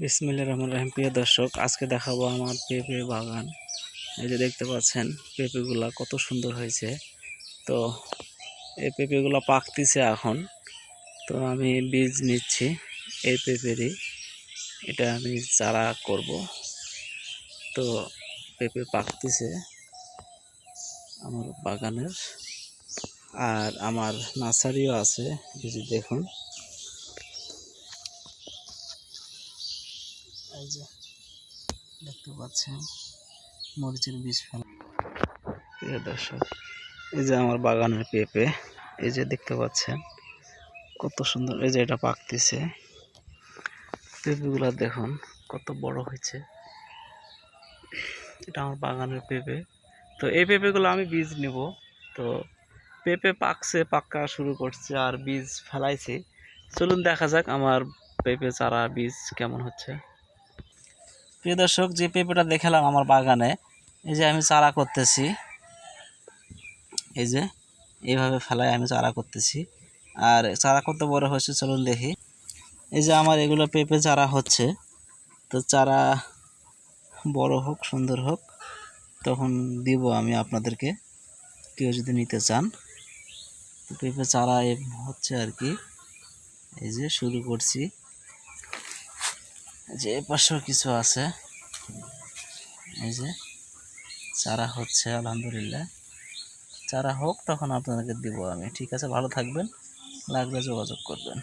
বিসমিল্লাহির রহমানির রহিম। প্রিয় দর্শক, আজকে দেখাবো আমার পেঁপে বাগান। এই যে দেখতে পাচ্ছেন পেঁপেগুলা কত সুন্দর হয়েছে। তো এই পেঁপেগুলা পাকতিছে এখন। তো আমি বীজ নিচ্ছি এই পেঁপেরই, এটা আমি চারা করব। তো পেঁপে পাকতিছে আমার বাগানের, আর আমার নার্সারিও আছে। এই যে দেখুন, এই যে দেখতে পাচ্ছেন মরিচের বীজ ফেলা। প্রিয় দর্শক, এই যে আমার বাগানের পেঁপে, এই যে দেখতে পাচ্ছেন কত সুন্দর। এই যে এটা পাকতেছে, পেঁপেগুলা দেখুন কত বড় হয়েছে। এটা আমার বাগানের পেঁপে। তো এই পেঁপেগুলো আমি বীজ নিব। তো পেঁপে পাকছে, পাকা শুরু করছে, আর বীজ ফেলাইছি। চলুন দেখা যাক আমার পেঁপে চারা বীজ কেমন হচ্ছে। প্রিয় দর্শক, যে পেঁপেটা দেখালাম আমার বাগানে, এই যে আমি চারা করতেছি। এই যে এইভাবে ফেলায় আমি চারা করতেছি, আর চারা করতে বড় হয়েছে। চলুন দেখি। এই যে আমার এগুলো পেঁপে চারা হচ্ছে। তো চারা বড় হোক, সুন্দর হোক, তখন দিব আমি আপনাদেরকে, কেউ যদি নিতে চান। তো পেঁপে চারা হচ্ছে আর কি। এই যে শুরু করছি, যে এ পাশেও কিছু আছে। এই যে চারা হচ্ছে, আলহামদুলিল্লাহ। চারা হোক তখন আপনাদেরকে দিব আমি। ঠিক আছে, ভালো থাকবেন, লাগলে যোগাযোগ করবেন।